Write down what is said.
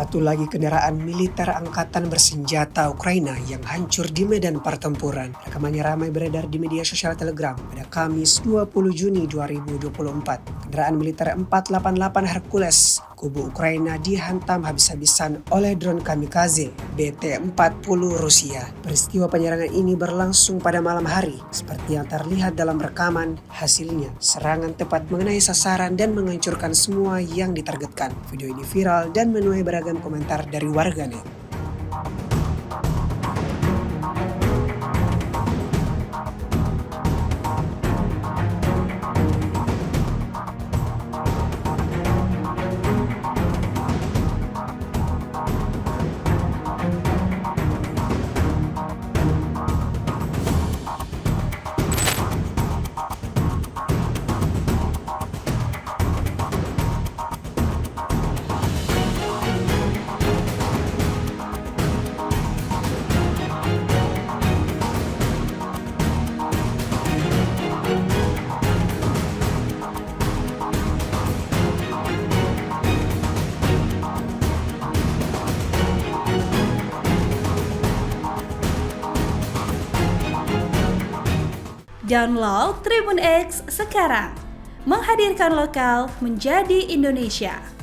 Satu lagi kendaraan militer angkatan bersenjata Ukraina yang hancur di medan pertempuran. Rekamannya ramai beredar di media sosial Telegram pada Kamis 20 Juni 2024. Kendaraan militer 488 Hercules kubu Ukraina dihantam habis-habisan oleh drone kamikaze BT-40 Rusia. Peristiwa penyerangan ini berlangsung pada malam hari. Seperti yang terlihat dalam rekaman, hasilnya serangan tepat mengenai sasaran dan menghancurkan semua yang ditargetkan. Video ini viral dan menuai beragam komentar dari warganet. Download Tribun X sekarang, menghadirkan lokal menjadi Indonesia.